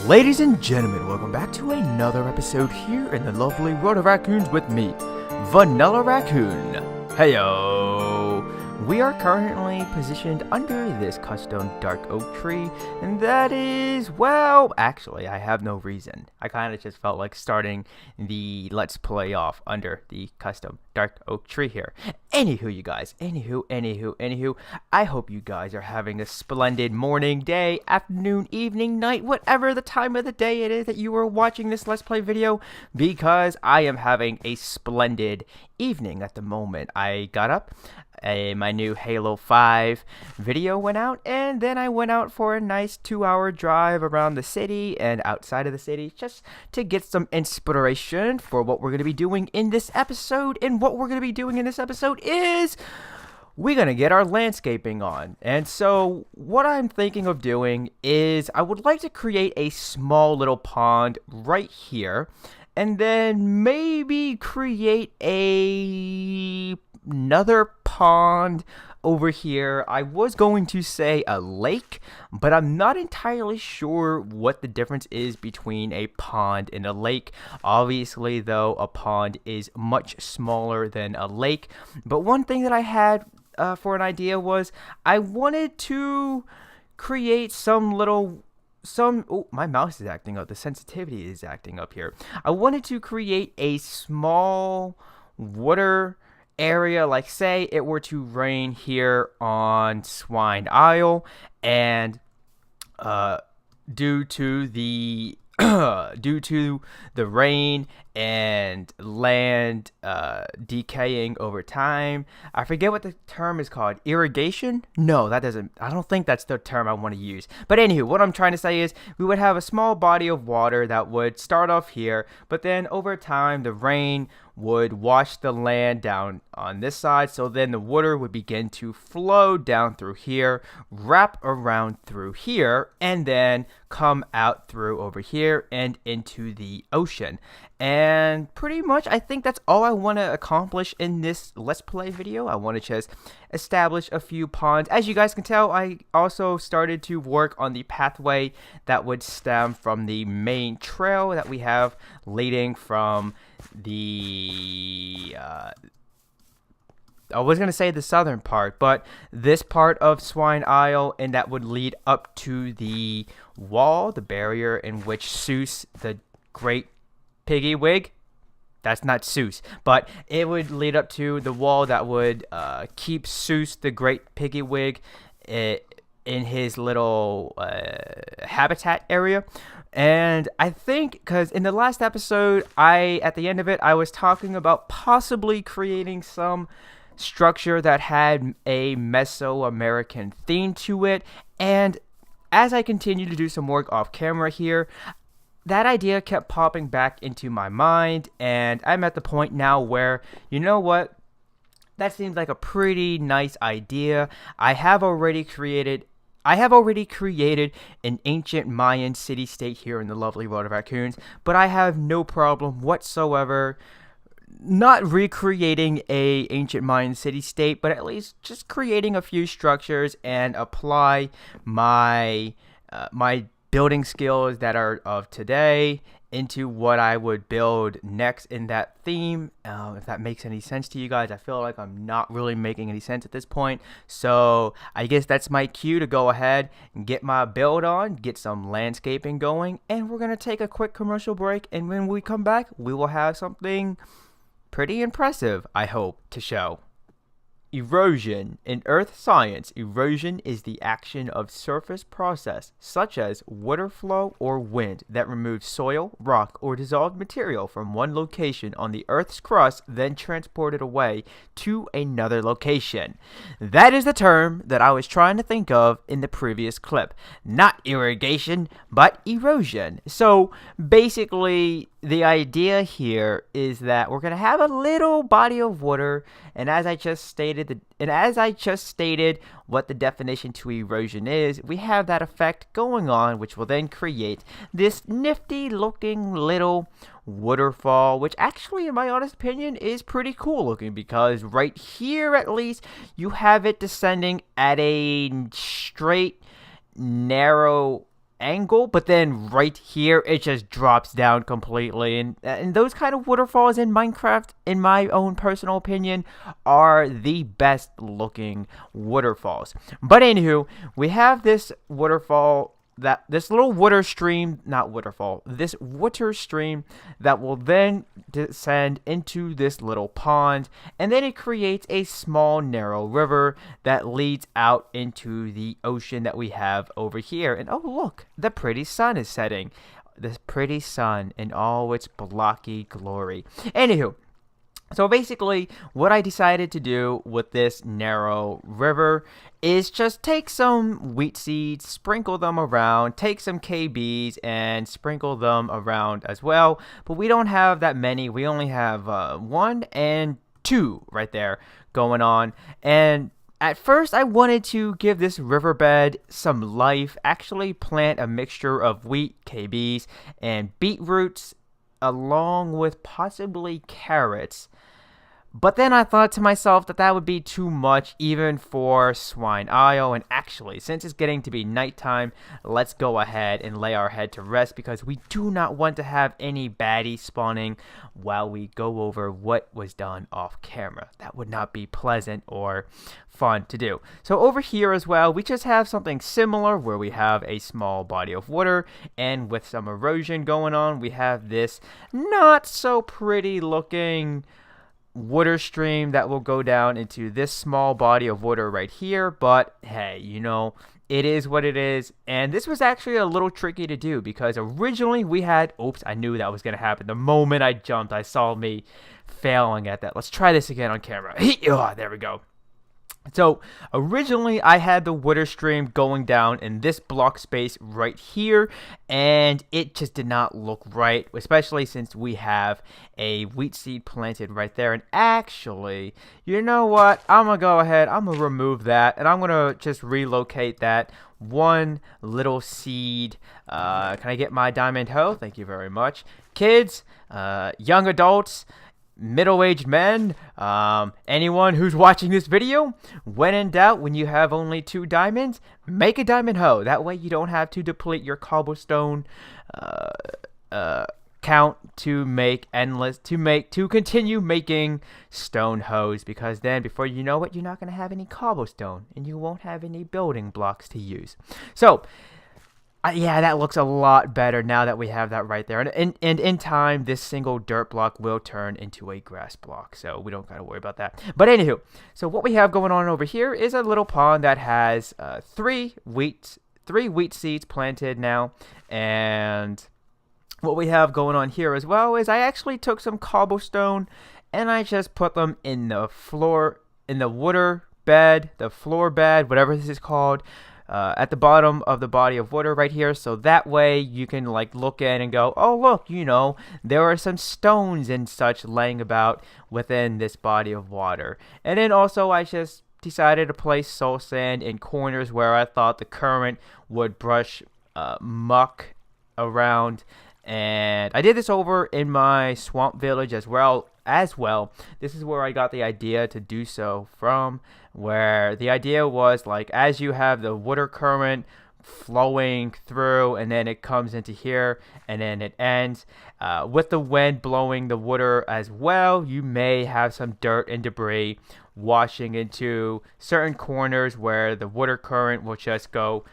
Ladies and gentlemen, welcome back to another episode here in the lovely World of Raccoons with me, Vanillaraccoon. Heyo! We are currently positioned under this custom dark oak tree, and that is, well, actually, I have no reason. I kind of just felt like starting the Let's Play off under the custom dark oak tree here. Anywho, you guys, anywho, I hope you guys are having a splendid morning, day, afternoon, evening, night, whatever the time of the day it is that you are watching this Let's Play video, because I am having a splendid evening at the moment. I got up, my new Halo 5 video went out, and then I went out for a nice 2-hour drive around the city and outside of the city just to get some inspiration for what we're going to be doing in this episode. And what we're going to be doing in this episode is we're going to get our landscaping on. And so what I'm thinking of doing is I would like to create a small little pond right here, and then maybe create another pond over here. I was going to say a lake, but I'm not entirely sure what the difference is between a pond and a lake. Obviously, though, a pond is much smaller than a lake. But one thing that I had for an idea was I wanted to create oh, my mouse is acting up. The sensitivity is acting up here. I wanted to create a small water area, like say it were to rain here on Swine Isle, and due to the rain and land decaying over time, I forget what the term is called. Irrigation? No, I don't think that's the term I want to use. But anywho, what I'm trying to say is we would have a small body of water that would start off here, but then over time the rain would wash the land down on this side, so then the water would begin to flow down through here, wrap around through here, and then come out through over here and into the ocean. And pretty much I think that's all I want to accomplish in this Let's Play video. I want to just establish a few ponds. As you guys can tell, I also started to work on the pathway that would stem from the main trail that we have leading from the I was going to say the southern part, but this part of Swine Isle, and that would lead up to the wall, the barrier in which Seuss, the great Piggy Wig, that's not Seuss, but it would lead up to the wall that would keep Seuss, the great Piggy Wig, in his little habitat area. And I think, because in the last episode, at the end of it, I was talking about possibly creating some structure that had a Mesoamerican theme to it, and as I continue to do some work off camera here, that idea kept popping back into my mind, and I'm at the point now where, you know what, that seems like a pretty nice idea. I have already created an ancient Mayan city-state here in the lovely World of Raccoons, but I have no problem whatsoever not recreating a ancient Mayan city-state, but at least just creating a few structures and apply my my building skills that are of today into what I would build next in that theme. If that makes any sense to you guys. I feel like I'm not really making any sense at this point, so I guess that's my cue to go ahead and get my build on, get some landscaping going, and we're gonna take a quick commercial break, and when we come back we will have something pretty impressive, I hope, to show. Erosion. In earth science, erosion is the action of surface process, such as water flow or wind, that removes soil, rock, or dissolved material from one location on the earth's crust, then transported away to another location. That is the term that I was trying to think of in the previous clip. Not irrigation, but erosion. So basically, the idea here is that we're going to have a little body of water, and as I just stated what the definition to erosion is, we have that effect going on, which will then create this nifty looking little waterfall, which actually, in my honest opinion, is pretty cool looking, because right here at least you have it descending at a straight, narrow angle, but then right here it just drops down completely, and those kind of waterfalls in Minecraft, in my own personal opinion, are the best looking waterfalls. But anywho, we have this waterfall, this little water stream that will then descend into this little pond, and then it creates a small narrow river that leads out into the ocean that we have over here. And oh look, the pretty sun is setting. This pretty sun in all its blocky glory. Anywho, so basically, what I decided to do with this narrow river is just take some wheat seeds, sprinkle them around, take some KBs, and sprinkle them around as well. But we don't have that many. We only have 1 and 2 right there going on. And at first, I wanted to give this riverbed some life, actually plant a mixture of wheat, KBs, and beetroots, along with possibly carrots. But then I thought to myself that would be too much even for Swine Isle, and actually, since it's getting to be nighttime, let's go ahead and lay our head to rest, because we do not want to have any baddies spawning while we go over what was done off camera. That would not be pleasant or fun to do. So over here as well, we just have something similar where we have a small body of water, and with some erosion going on, we have this not so pretty looking water stream that will go down into this small body of water right here. But hey, it is what it is. And this was actually a little tricky to do, because originally we had, oops, I knew that was going to happen. The moment I jumped, I saw me failing at that. Let's try this again on camera. Oh, there we go. So originally I had the water stream going down in this block space right here, and it just did not look right, especially since we have a wheat seed planted right there. And actually, you know what? I'm gonna go ahead, I'm gonna remove that, and I'm gonna just relocate that one little seed. Can I get my diamond hoe? Thank you very much. Kids, young adults, middle-aged men, anyone who's watching this video, when in doubt, when you have only 2 diamonds, make a diamond hoe. That way you don't have to deplete your cobblestone count to continue making stone hoes, because then before you know it, you're not going to have any cobblestone and you won't have any building blocks to use. So yeah, that looks a lot better now that we have that right there. And in time, this single dirt block will turn into a grass block, so we don't got to worry about that. But anywho, so what we have going on over here is a little pond that has 3 wheat seeds planted now. And what we have going on here as well is I actually took some cobblestone and I just put them in the floor, in the water bed, the floor bed, whatever this is called, at the bottom of the body of water right here. So that way you can like look in and go, oh look, there are some stones and such laying about within this body of water. And then also I just decided to place soul sand in corners where I thought the current would brush muck around. And I did this over in my swamp village as well. This is where I got the idea to do so from, where the idea was like, as you have the water current flowing through, and then it comes into here, and then it ends with the wind blowing the water as well, you may have some dirt and debris washing into certain corners where the water current will just go.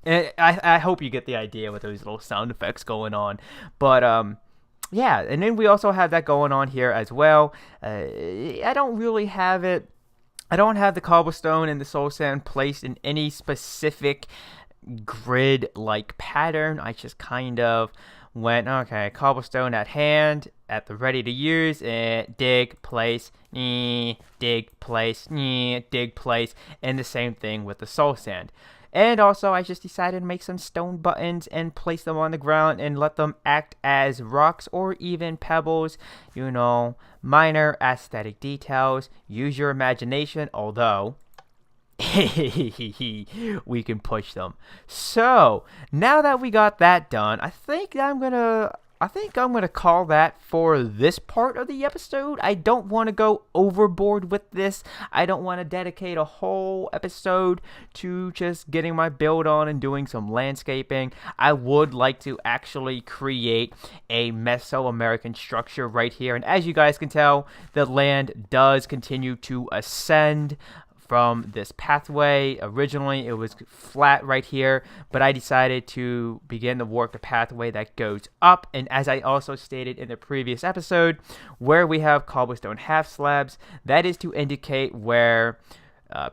And I hope you get the idea with those little sound effects going on. But yeah, and then we also have that going on here as well. I don't really have it. I don't have the cobblestone and the soul sand placed in any specific grid-like pattern. I just kind of went, okay, cobblestone at hand, at the ready to use, and dig, place, dig, place, dig, place, and the same thing with the soul sand. And also, I just decided to make some stone buttons and place them on the ground and let them act as rocks or even pebbles. You know, minor aesthetic details. Use your imagination, although we can push them. So now that we got that done, I think I'm gonna call that for this part of the episode. I don't want to go overboard with this. I don't want to dedicate a whole episode to just getting my build on and doing some landscaping. I would like to actually create a Mesoamerican structure right here, and as you guys can tell, the land does continue to ascend from this pathway. Originally it was flat right here, but I decided to begin to work the pathway that goes up. And as I also stated in the previous episode, where we have cobblestone half slabs, that is to indicate where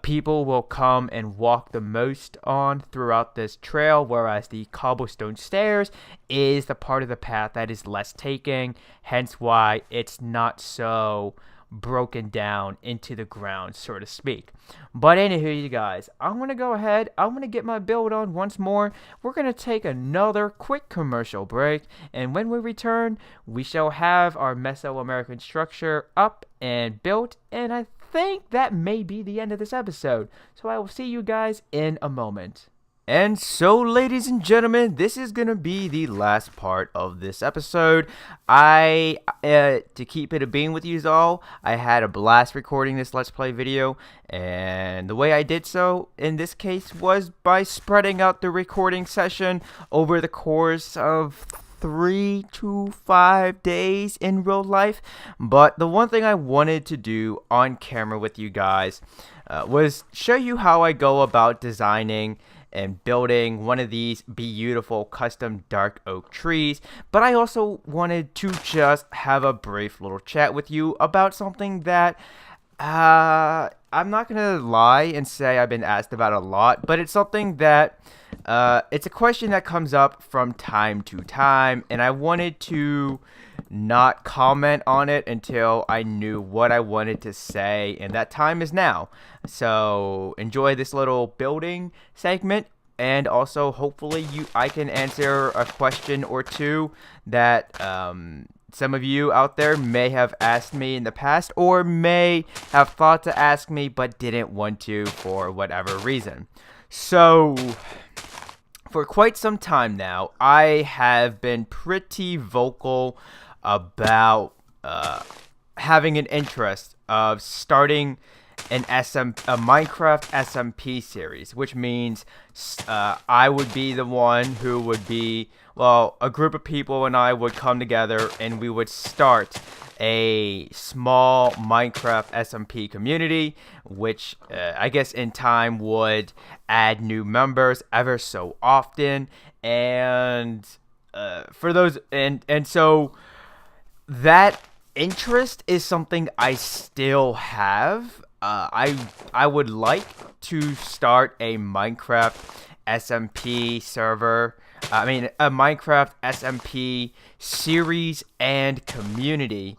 people will come and walk the most on throughout this trail, whereas the cobblestone stairs is the part of the path that is less taking, hence why it's not so broken down into the ground, so to speak. But anywho, you guys, I'm gonna go ahead, I'm gonna get my build on once more. We're gonna take another quick commercial break, and when we return, we shall have our Mesoamerican structure up and built, and I think that may be the end of this episode. So I will see you guys in a moment. And so, ladies and gentlemen, this is going to be the last part of this episode. To keep it a bean with you all, I had a blast recording this Let's Play video, and the way I did so, in this case, was by spreading out the recording session over the course of 3 to 5 days in real life. But the one thing I wanted to do on camera with you guys was show you how I go about designing and building one of these beautiful custom dark oak trees. But I also wanted to just have a brief little chat with you about something that I'm not gonna lie and say I've been asked about a lot, but it's something that it's a question that comes up from time to time, and I wanted to not comment on it until I knew what I wanted to say, and that time is now. So enjoy this little building segment, and also hopefully I can answer a question or two that some of you out there may have asked me in the past, or may have thought to ask me but didn't want to for whatever reason. So for quite some time now, I have been pretty vocal about having an interest of starting a Minecraft SMP series, which means I would be the one who would be, well, a group of people and I would come together and we would start a small Minecraft SMP community, which I guess in time would add new members ever so often, and for those and so that interest is something I still have. I would like to start a Minecraft SMP server. I mean, a Minecraft SMP series and community.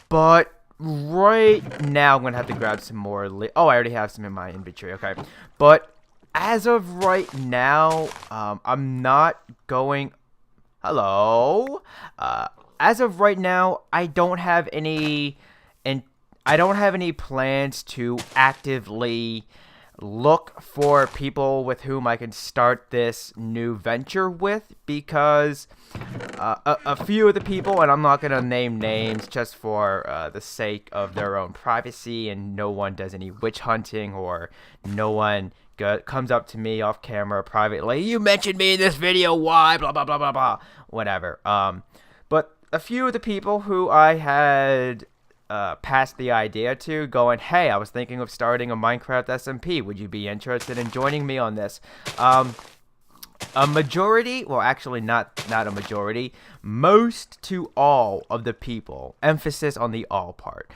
But right now, I'm going to have to grab some more. Oh, I already have some in my inventory. Okay. But as of right now, I'm not going... Hello? As of right now, I don't have any plans to actively look for people with whom I can start this new venture with, because a few of the people, and I'm not going to name names just for the sake of their own privacy, and no one does any witch hunting, or no one comes up to me off camera privately, you mentioned me in this video, why, blah, blah, blah, blah, blah, whatever. But a few of the people who I had passed the idea to, going, hey, I was thinking of starting a Minecraft SMP. Would you be interested in joining me on this? a majority, well, actually not a majority, most to all of the people, emphasis on the all part,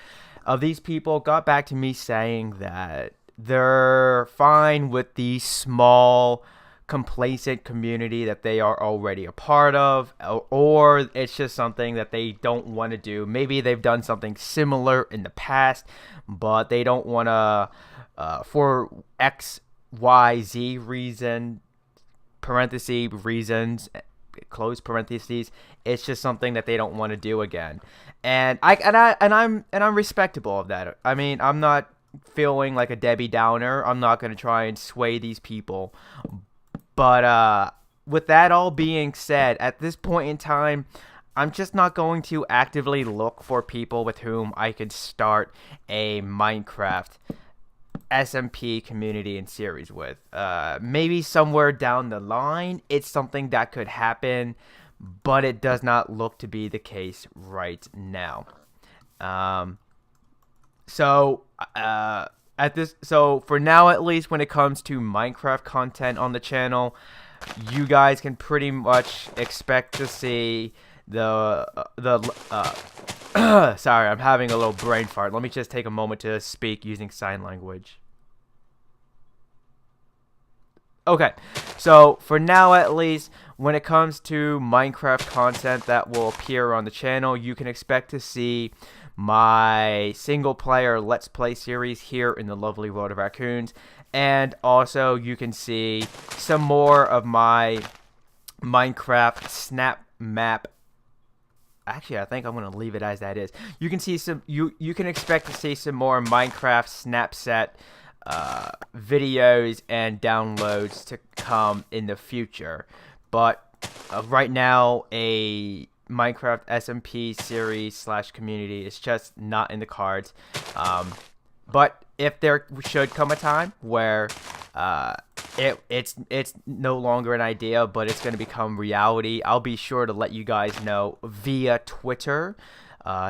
of these people got back to me saying that they're fine with the small, complacent community that they are already a part of, or it's just something that they don't want to do. Maybe they've done something similar in the past, but they don't want to, for X, Y, Z reason, parentheses, reasons, close parentheses, it's just something that they don't want to do again. And I'm respectable of that. I mean, I'm not feeling like a Debbie Downer. I'm not going to try and sway these people. But with that all being said, at this point in time, I'm just not going to actively look for people with whom I could start a Minecraft SMP community and series with. Maybe somewhere down the line, it's something that could happen, but it does not look to be the case right now. So for now, at least, when it comes to Minecraft content on the channel, you guys can pretty much expect to see sorry, I'm having a little brain fart. Let me just take a moment to speak using sign language. Okay, so for now at least, when it comes to Minecraft content that will appear on the channel, you can expect to see my single player Let's Play series here in the lovely World of Raccoons, and also you can see some more of my Minecraft snap map. Actually, I think I'm going to leave it as that is. You can see you can expect to see some more Minecraft Snapset videos and downloads to come in the future. But right now, a Minecraft SMP series / community is just not in the cards. But if there should come a time where it's no longer an idea, but it's going to become reality, I'll be sure to let you guys know via Twitter.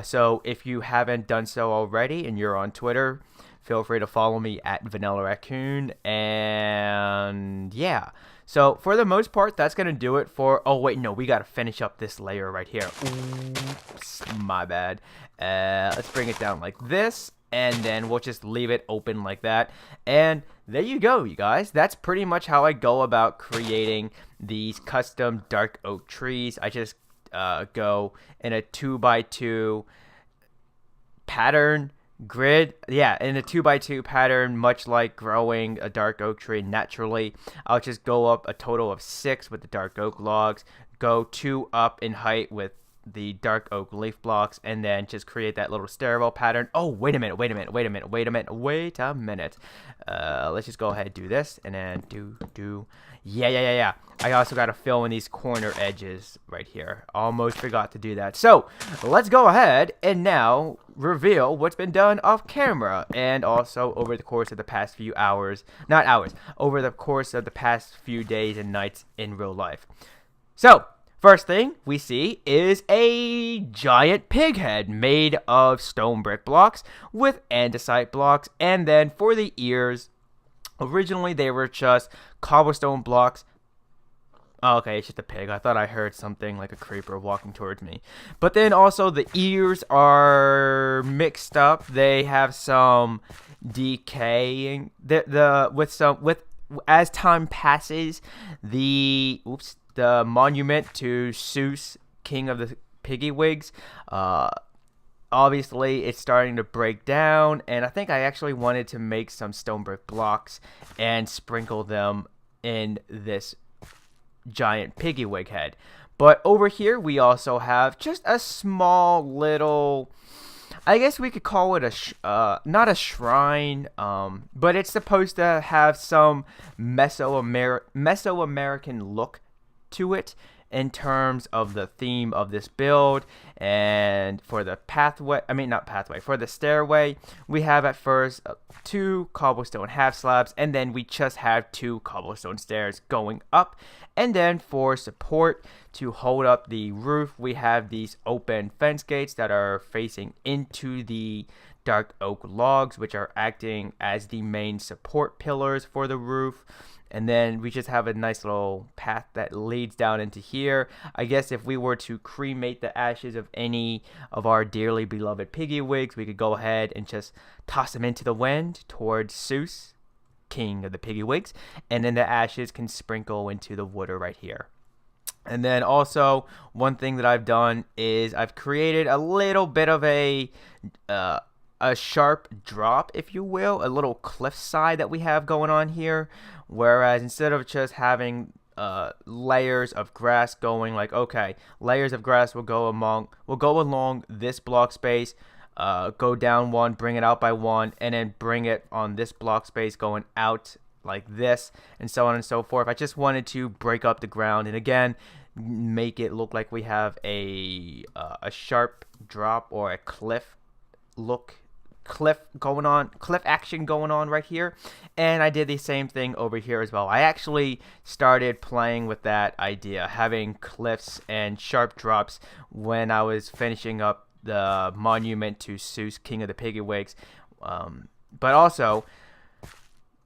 So if you haven't done so already and you're on Twitter, feel free to follow me at Vanillaraccoon. And yeah, so for the most part, that's going to do it for... Oh, wait, no, we got to finish up this layer right here. Oops, my bad. Let's bring it down like this, and then we'll just leave it open like that. And there you go, you guys. That's pretty much how I go about creating these custom dark oak trees. I just go in a 2x2 pattern grid, yeah, in a 2x2 pattern, much like growing a dark oak tree naturally. I'll just go up a total of 6 with the dark oak logs, go 2 up in height with the dark oak leaf blocks, and then just create that little stairwell pattern. Oh, wait a minute. Let's just go ahead and do this, and then yeah. I also got to fill in these corner edges right here. Almost forgot to do that. So let's go ahead and now reveal what's been done off camera, and also over the course of the past few hours, not hours, over the course of the past few days and nights in real life. So first thing we see is a giant pig head made of stone brick blocks with andesite blocks, and then for the ears, originally they were just cobblestone blocks. Oh, okay, it's just a pig. I thought I heard something like a creeper walking towards me. But then also the ears are mixed up. They have some decaying. As time passes, the monument to Zeus, king of the Piggy Wigs, obviously it's starting to break down, and I think I actually wanted to make some stone brick blocks and sprinkle them in this giant Piggy Wig head. But over here we also have just a small little, I guess we could call it not a shrine, but it's supposed to have some Mesoamerican look to it in terms of the theme of this build. And for the for the stairway, we have at first 2 cobblestone half slabs, and then we just have 2 cobblestone stairs going up. And then for support to hold up the roof, we have these open fence gates that are facing into the dark oak logs, which are acting as the main support pillars for the roof. and then we just have a nice little path that leads down into here. I guess if we were to cremate the ashes of any of our dearly beloved Piggy Wigs, we could go ahead and just toss them into the wind towards Seuss, king of the Piggy Wigs, and then the ashes can sprinkle into the water right here. And then also, one thing that I've done is I've created a little bit of a sharp drop, if you will, a little cliffside that we have going on here. Whereas instead of just having layers of grass going, like, okay, layers of grass will go along this block space, go down one, bring it out by one, and then bring it on this block space going out like this, and so on and so forth. I just wanted to break up the ground and again make it look like we have a sharp drop or a cliff action going on right here. And I did the same thing over here as well. I actually started playing with that idea, having cliffs and sharp drops, when I was finishing up the monument to Seuss, king of the Piggy Wigs. But also,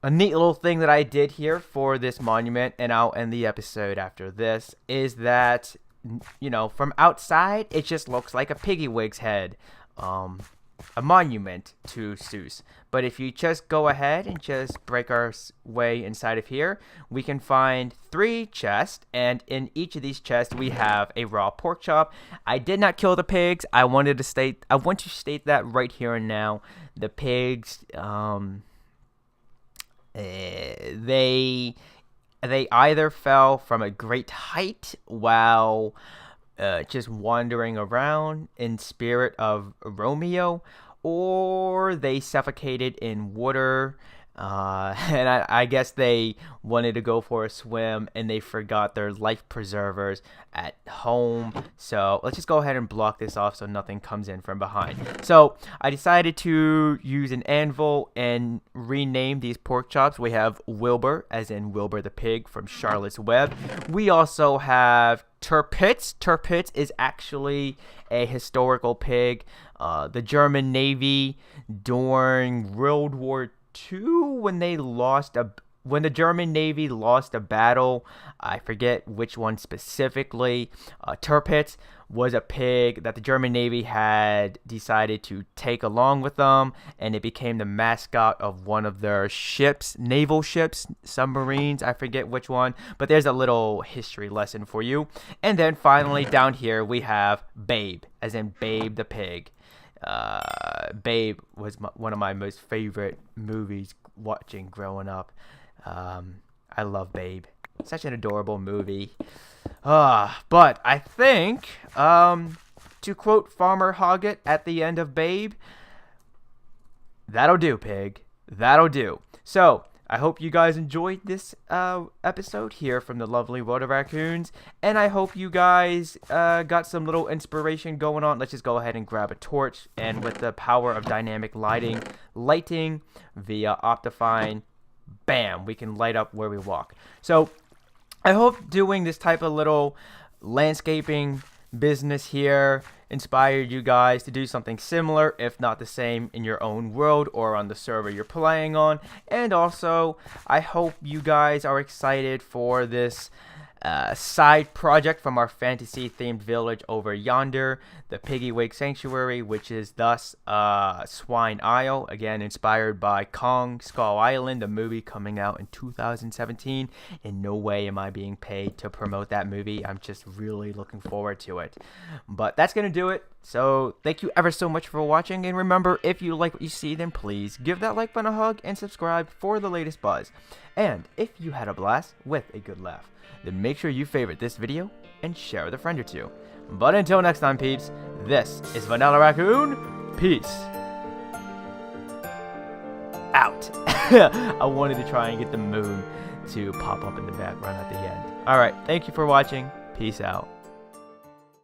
a neat little thing that I did here for this monument, and I'll end the episode after this, is that, you know, from outside, it just looks like a Piggy Wigs head, a monument to Seuss. But if you just go ahead and just break our way inside of here, we can find 3 chests, and in each of these chests, we have a raw pork chop. I did not kill the pigs. I want to state that right here and now. The pigs, they either fell from a great height while just wandering around in spirit of Romeo, or they suffocated in water, and I guess they wanted to go for a swim and they forgot their life preservers at home. So let's just go ahead and block this off so nothing comes in from behind. So I decided to use an anvil and rename these pork chops. We have Wilbur, as in Wilbur the pig from Charlotte's Web. We also have Tirpitz. Tirpitz is actually a historical pig. The German Navy during World War II, when the German Navy lost a battle, I forget which one specifically, Tirpitz was a pig that the German Navy had decided to take along with them, and it became the mascot of one of their ships, naval ships, submarines, I forget which one, but there's a little history lesson for you. And then finally down here we have Babe, as in Babe the pig. Babe was one of my most favorite movies watching growing up. I love Babe. Such an adorable movie. But I think, to quote Farmer Hoggett at the end of Babe, that'll do, pig. That'll do. So, I hope you guys enjoyed this episode here from the lovely World of Raccoons, and I hope you guys got some little inspiration going on. Let's just go ahead and grab a torch, and with the power of dynamic lighting via Optifine, bam, we can light up where we walk. So I hope doing this type of little landscaping business here inspired you guys to do something similar, if not the same, in your own world or on the server you're playing on. And also, I hope you guys are excited for this side project from our fantasy themed village over yonder, the Piggy Wig Sanctuary, which is thus Swine Isle, again inspired by Kong Skull Island, the movie coming out in 2017. In no way am I being paid to promote that movie. I'm just really looking forward to it. But that's gonna do it. So thank you ever so much for watching, and remember, if you like what you see, then please give that like button a hug and subscribe for the latest buzz. And if you had a blast with a good laugh, then make sure you favorite this video and share with a friend or two. But until next time, peeps, this is Vanillaraccoon. Peace out. I wanted to try and get the moon to pop up in the background at the end. Alright, thank you for watching. Peace out.